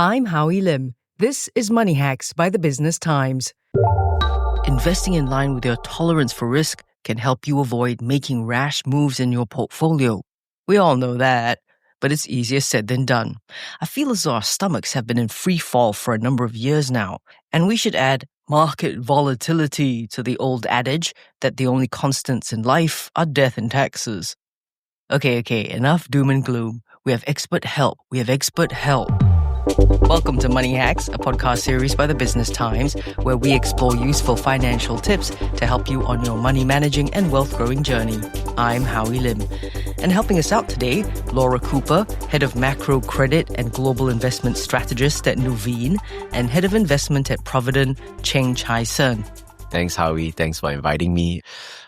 I'm Howie Lim. This is Money Hacks by the Business Times. Investing in line with your tolerance for risk can help you avoid making rash moves in your portfolio. We all know that, but it's easier said than done. I feel as though our stomachs have been in free fall for a number of years now, and we should add market volatility to the old adage that the only constants in life are death and taxes. Okay, enough doom and gloom. We have expert help. Welcome to Money Hacks, a podcast series by the Business Times, where we explore useful financial tips to help you on your money managing and wealth growing journey. I'm Howie Lim. And helping us out today, Laura Cooper, Head of Macro Credit and Global Investment Strategist at Nuveen, and Head of Investment at Providend, Cheng Chye Hsern. Thanks, Howie. Thanks for inviting me.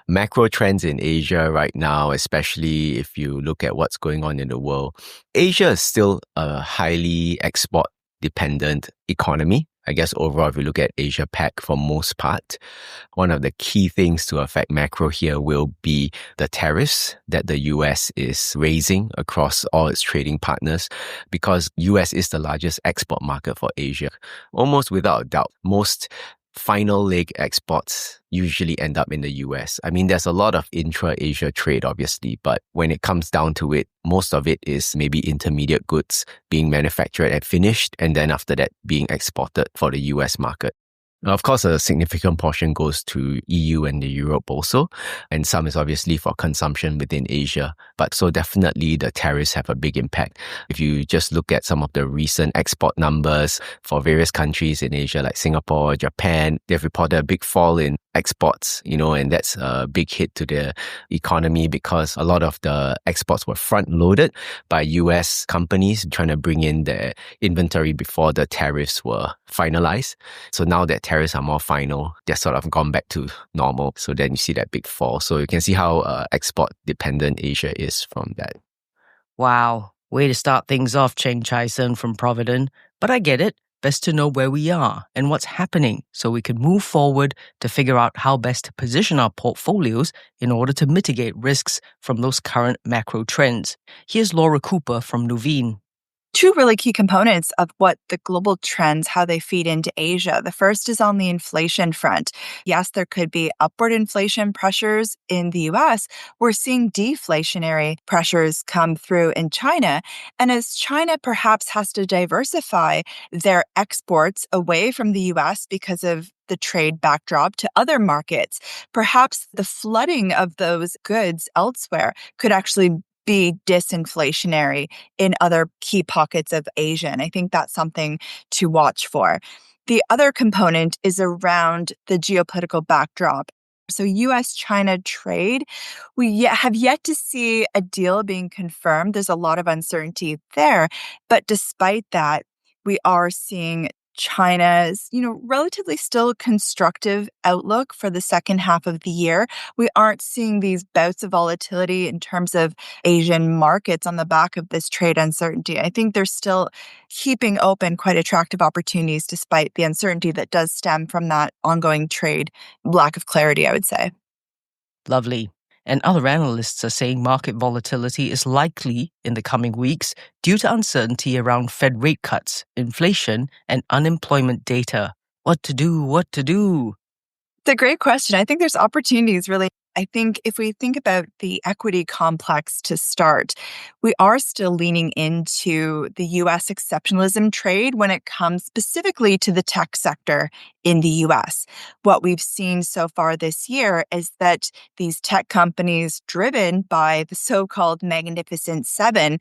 Macro trends in Asia right now, especially if you look at what's going on in the world. Asia is still a highly export-dependent economy. I guess overall, if you look at Asia Pac for most part, one of the key things to affect macro here will be the tariffs that the US is raising across all its trading partners, because US is the largest export market for Asia. Almost without a doubt, most final leg exports usually end up in the US. I mean, there's a lot of intra-Asia trade, obviously, but when it comes down to it, most of it is maybe intermediate goods being manufactured and finished, and then after that being exported for the US market. Now, of course, a significant portion goes to EU and the Europe also, and some is obviously for consumption within Asia. But so definitely the tariffs have a big impact. If you just look at some of the recent export numbers for various countries in Asia, like Singapore, Japan, they've reported a big fall in exports, and that's a big hit to the economy because a lot of the exports were front-loaded by US companies trying to bring in their inventory before the tariffs were finalized. So now that tariffs are more final, they're sort of gone back to normal. So then you see that big fall. So you can see how export-dependent Asia is from that. Wow, way to start things off, Cheng Chye Hsern from Providend. But I get it. Best to know where we are and what's happening so we can move forward to figure out how best to position our portfolios in order to mitigate risks from those current macro trends. Here's Laura Cooper from Nuveen. Two really key components of what the global trends, how they feed into Asia. The first is on the inflation front. Yes, there could be upward inflation pressures in the US. We're seeing deflationary pressures come through in China. And as China perhaps has to diversify their exports away from the US because of the trade backdrop to other markets, perhaps the flooding of those goods elsewhere could actually be disinflationary in other key pockets of Asia. And I think that's something to watch for. The other component is around the geopolitical backdrop. So US-China trade, we have yet to see a deal being confirmed. There's a lot of uncertainty there. But despite that, we are seeing China's, relatively still constructive outlook for the second half of the year. We aren't seeing these bouts of volatility in terms of Asian markets on the back of this trade uncertainty. I think they're still keeping open quite attractive opportunities despite the uncertainty that does stem from that ongoing trade lack of clarity, I would say. Lovely. And other analysts are saying market volatility is likely in the coming weeks due to uncertainty around Fed rate cuts, inflation, and unemployment data. What to do? It's a great question. I think there's opportunities, really. I think if we think about the equity complex to start, we are still leaning into the US exceptionalism trade when it comes specifically to the tech sector in the US. What we've seen so far this year is that these tech companies driven by the so-called Magnificent Seven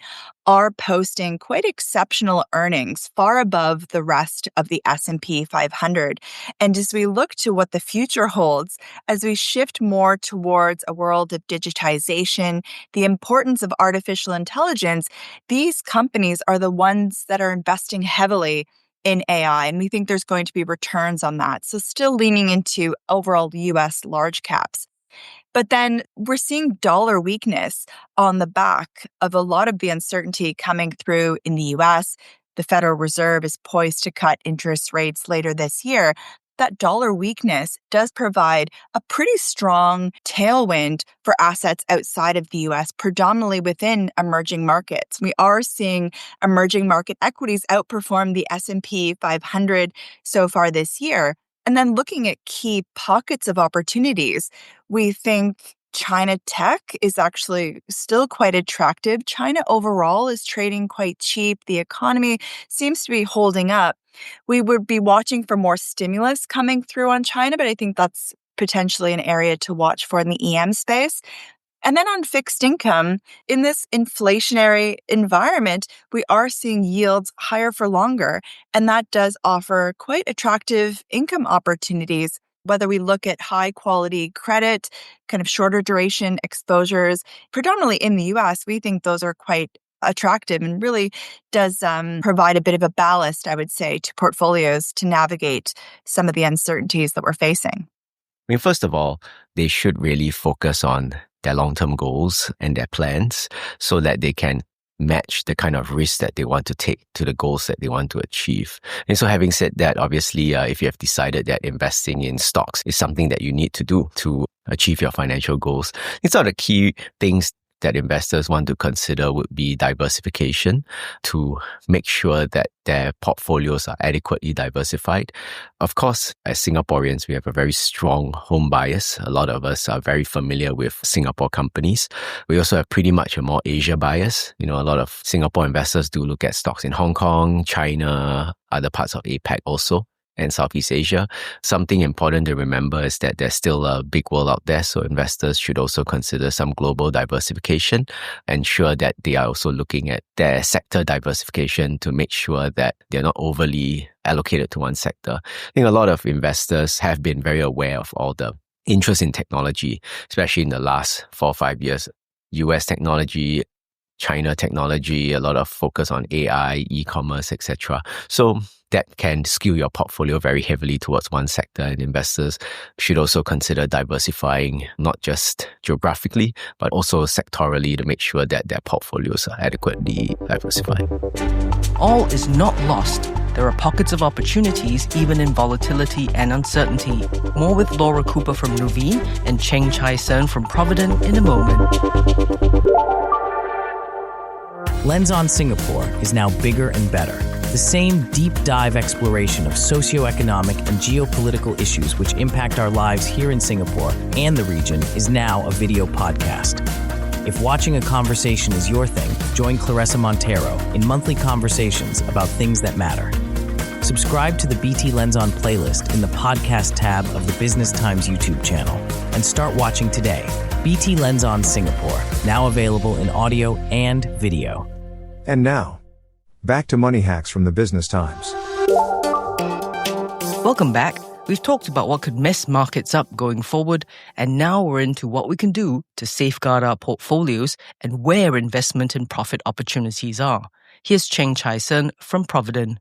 are posting quite exceptional earnings, far above the rest of the S&P 500. And as we look to what the future holds, as we shift more towards a world of digitization, the importance of artificial intelligence, these companies are the ones that are investing heavily in AI, and we think there's going to be returns on that. So still leaning into overall US large caps. But then we're seeing dollar weakness on the back of a lot of the uncertainty coming through in the US. The Federal Reserve is poised to cut interest rates later this year. that dollar weakness does provide a pretty strong tailwind for assets outside of the US, predominantly within emerging markets. We are seeing emerging market equities outperform the S&P 500 so far this year. And then looking at key pockets of opportunities, we think China tech is actually still quite attractive. China overall is trading quite cheap. The economy seems to be holding up. We would be watching for more stimulus coming through on China, but I think that's potentially an area to watch for in the EM space. And then on fixed income, in this inflationary environment, we are seeing yields higher for longer, and that does offer quite attractive income opportunities. Whether we look at high quality credit, kind of shorter duration exposures, predominantly in the US, we think those are quite attractive and really does provide a bit of a ballast, I would say, to portfolios to navigate some of the uncertainties that we're facing. I mean, first of all, they should really focus on their long-term goals and their plans so that they can match the kind of risk that they want to take to the goals that they want to achieve. And so having said that, obviously, if you have decided that investing in stocks is something that you need to do to achieve your financial goals, these are the key things that investors want to consider would be diversification to make sure that their portfolios are adequately diversified. Of course, as Singaporeans, we have a very strong home bias. A lot of us are very familiar with Singapore companies. We also have pretty much a more Asia bias. A lot of Singapore investors do look at stocks in Hong Kong, China, other parts of APAC also, and Southeast Asia. Something important to remember is that there's still a big world out there, so investors should also consider some global diversification, ensure that they are also looking at their sector diversification to make sure that they're not overly allocated to one sector. I think a lot of investors have been very aware of all the interest in technology, especially in the last 4 or 5 years. US technology, China technology, a lot of focus on AI, e-commerce, etc. So that can skew your portfolio very heavily towards one sector, and investors should also consider diversifying not just geographically, but also sectorally to make sure that their portfolios are adequately diversified. All is not lost. There are pockets of opportunities even in volatility and uncertainty. More with Laura Cooper from Nuveen and Cheng Chye Hsern from Providend in a moment. Lens on Singapore is now bigger and better. The same deep dive exploration of socioeconomic and geopolitical issues which impact our lives here in Singapore and the region is now a video podcast. If watching a conversation is your thing, join Clarissa Montero in monthly conversations about things that matter. Subscribe to the BT Lens On playlist in the podcast tab of the Business Times YouTube channel and start watching today. BT Lens On Singapore, now available in audio and video. And now, back to Money Hacks from the Business Times. Welcome back. We've talked about what could mess markets up going forward, and now we're into what we can do to safeguard our portfolios and where investment and profit opportunities are. Here's Cheng Chye Hsern from Providend.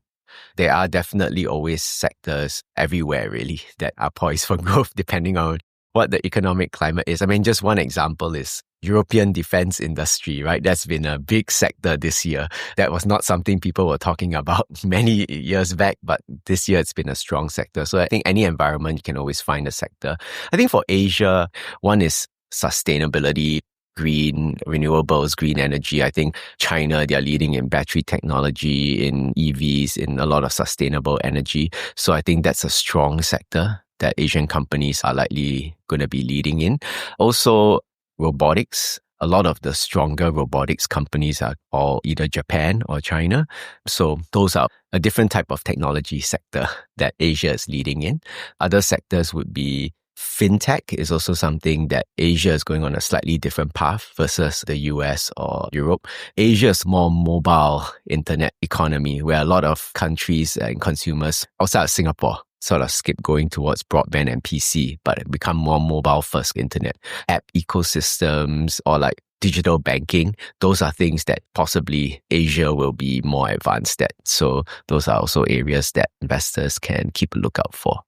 There are definitely always sectors everywhere, really, that are poised for growth depending on what the economic climate is. I mean, just one example is European defense industry, right? That's been a big sector this year. That was not something people were talking about many years back, but this year it's been a strong sector. So I think any environment, you can always find a sector. I think for Asia, one is sustainability, green renewables, green energy. I think China, they are leading in battery technology, in EVs, in a lot of sustainable energy. So I think that's a strong sector that Asian companies are likely going to be leading in. Also, robotics. A lot of the stronger robotics companies are all either Japan or China. So those are a different type of technology sector that Asia is leading in. Other sectors would be fintech is also something that Asia is going on a slightly different path versus the US or Europe. Asia is more mobile internet economy where a lot of countries and consumers outside of Singapore sort of skip going towards broadband and PC, but become more mobile-first internet. App ecosystems or like digital banking, those are things that possibly Asia will be more advanced at. So those are also areas that investors can keep a lookout for.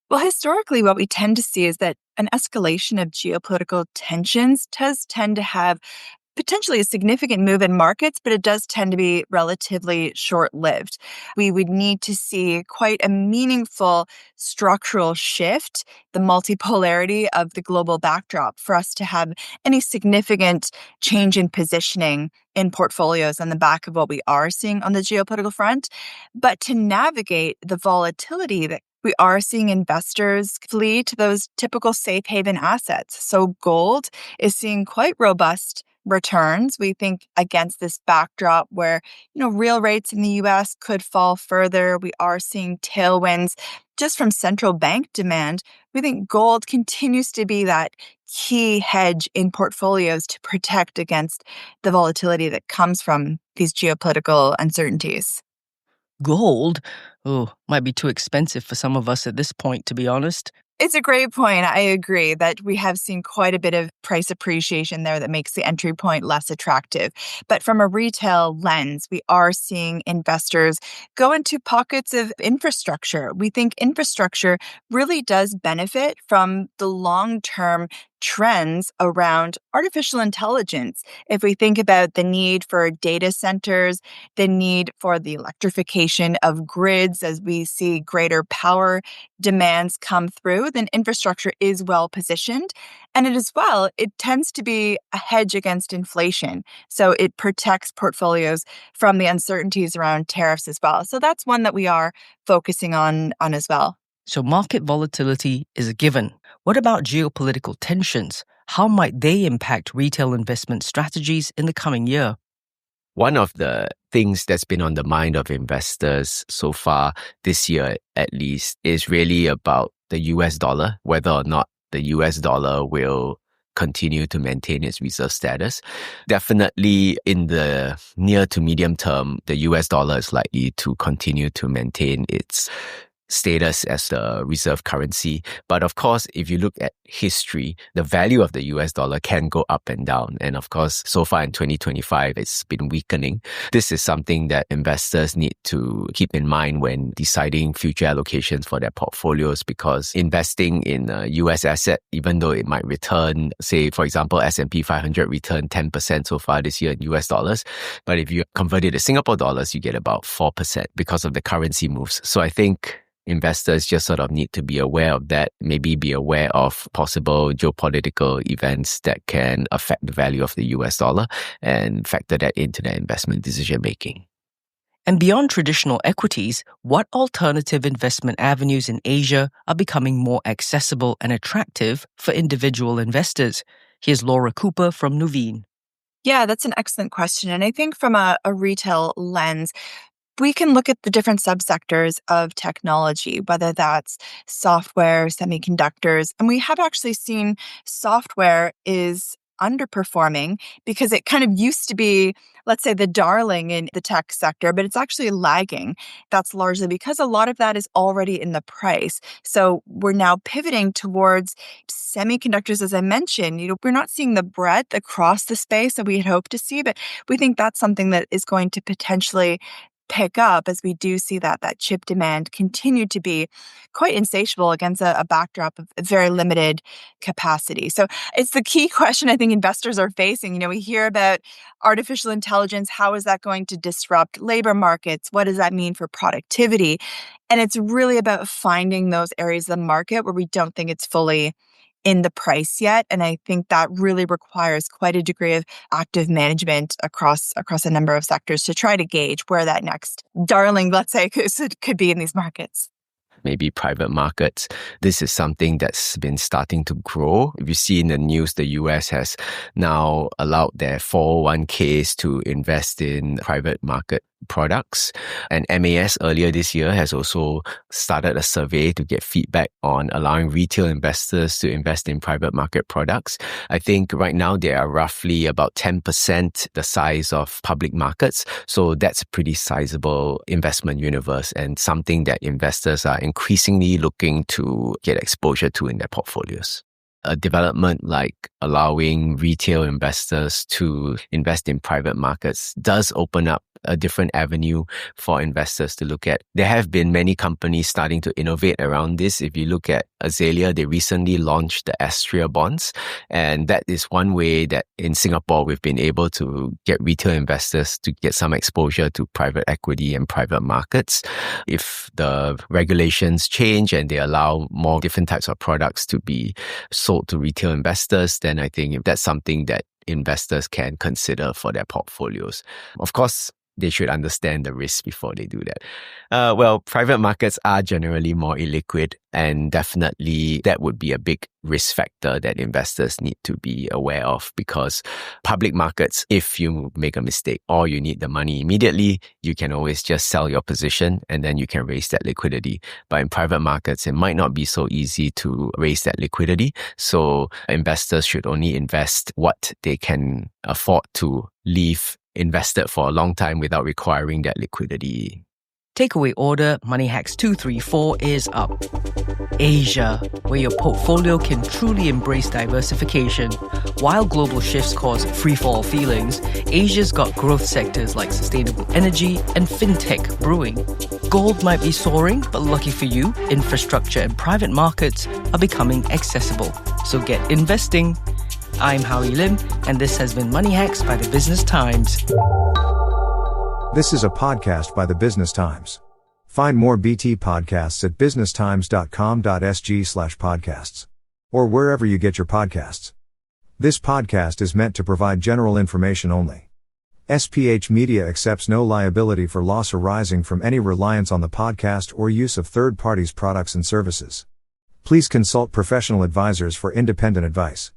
Well, historically, what we tend to see is that an escalation of geopolitical tensions does tend to have potentially a significant move in markets, but it does tend to be relatively short-lived. We would need to see quite a meaningful structural shift, the multipolarity of the global backdrop, for us to have any significant change in positioning in portfolios on the back of what we are seeing on the geopolitical front. But to navigate the volatility that we are seeing investors flee to those typical safe haven assets. So gold is seeing quite robust returns. We think against this backdrop where, real rates in the US could fall further. We are seeing tailwinds just from central bank demand. We think gold continues to be that key hedge in portfolios to protect against the volatility that comes from these geopolitical uncertainties. Gold? Oh, might be too expensive for some of us at this point, to be honest. It's a great point. I agree that we have seen quite a bit of price appreciation there that makes the entry point less attractive. But from a retail lens, we are seeing investors go into pockets of infrastructure. We think infrastructure really does benefit from the long-term trends around artificial intelligence. If we think about the need for data centers, the need for the electrification of grids as we see greater power demands come through, then infrastructure is well positioned. And it tends to be a hedge against inflation. So it protects portfolios from the uncertainties around tariffs as well. So that's one that we are focusing on as well. So market volatility is a given. What about geopolitical tensions? How might they impact retail investment strategies in the coming year? One of the things that's been on the mind of investors so far this year, at least, is really about the US dollar, whether or not the US dollar will continue to maintain its reserve status. Definitely in the near to medium term, the US dollar is likely to continue to maintain its status as the reserve currency. But of course, if you look at history, the value of the US dollar can go up and down. And of course, so far in 2025, it's been weakening. This is something that investors need to keep in mind when deciding future allocations for their portfolios, because investing in a US asset, even though it might return, say, for example, S&P 500 returned 10% so far this year in US dollars. But if you convert it to Singapore dollars, you get about 4% because of the currency moves. So I think investors just sort of need to be aware of that, maybe be aware of possible geopolitical events that can affect the value of the US dollar and factor that into their investment decision making. And beyond traditional equities, what alternative investment avenues in Asia are becoming more accessible and attractive for individual investors? Here's Laura Cooper from Nuveen. Yeah, that's an excellent question. And I think from a retail lens, we can look at the different subsectors of technology, whether that's software, semiconductors, and we have actually seen software is underperforming because it kind of used to be, let's say, the darling in the tech sector, but it's actually lagging. That's largely because a lot of that is already in the price. So we're now pivoting towards semiconductors, as I mentioned. We're not seeing the breadth across the space that we had hoped to see, but we think that's something that is going to potentially pick up as we do see that chip demand continue to be quite insatiable against a backdrop of very limited capacity. So it's the key question I think investors are facing. We hear about artificial intelligence. How is that going to disrupt labor markets? What does that mean for productivity? And it's really about finding those areas of the market where we don't think it's fully in the price yet. And I think that really requires quite a degree of active management across a number of sectors to try to gauge where that next darling, let's say, could be in these markets. Maybe private markets. This is something that's been starting to grow. If you see in the news, the US has now allowed their 401ks to invest in private market products. And MAS earlier this year has also started a survey to get feedback on allowing retail investors to invest in private market products. I think right now they are roughly about 10% the size of public markets. So that's a pretty sizable investment universe and something that investors are increasingly looking to get exposure to in their portfolios. A development like allowing retail investors to invest in private markets does open up a different avenue for investors to look at. There have been many companies starting to innovate around this. If you look at Azalea, they recently launched the Astria bonds. And that is one way that in Singapore, we've been able to get retail investors to get some exposure to private equity and private markets. If the regulations change and they allow more different types of products to be sold to retail investors, then I think that's something that investors can consider for their portfolios. Of course, they should understand the risk before they do that. Well, private markets are generally more illiquid, and definitely that would be a big risk factor that investors need to be aware of, because public markets, if you make a mistake or you need the money immediately, you can always just sell your position and then you can raise that liquidity. But in private markets, it might not be so easy to raise that liquidity. So investors should only invest what they can afford to leave invested for a long time without requiring that liquidity. Takeaway order Money Hacks 234 is up. Asia, where your portfolio can truly embrace diversification. While global shifts cause freefall feelings, Asia's got growth sectors like sustainable energy and fintech brewing. Gold might be soaring, but lucky for you, infrastructure and private markets are becoming accessible. So get investing. I'm Howie Lim, and this has been Money Hacks by the Business Times. This is a podcast by the Business Times. Find more BT podcasts at businesstimes.com.sg/podcasts or wherever you get your podcasts. This podcast is meant to provide general information only. SPH Media accepts no liability for loss arising from any reliance on the podcast or use of third parties' products and services. Please consult professional advisors for independent advice.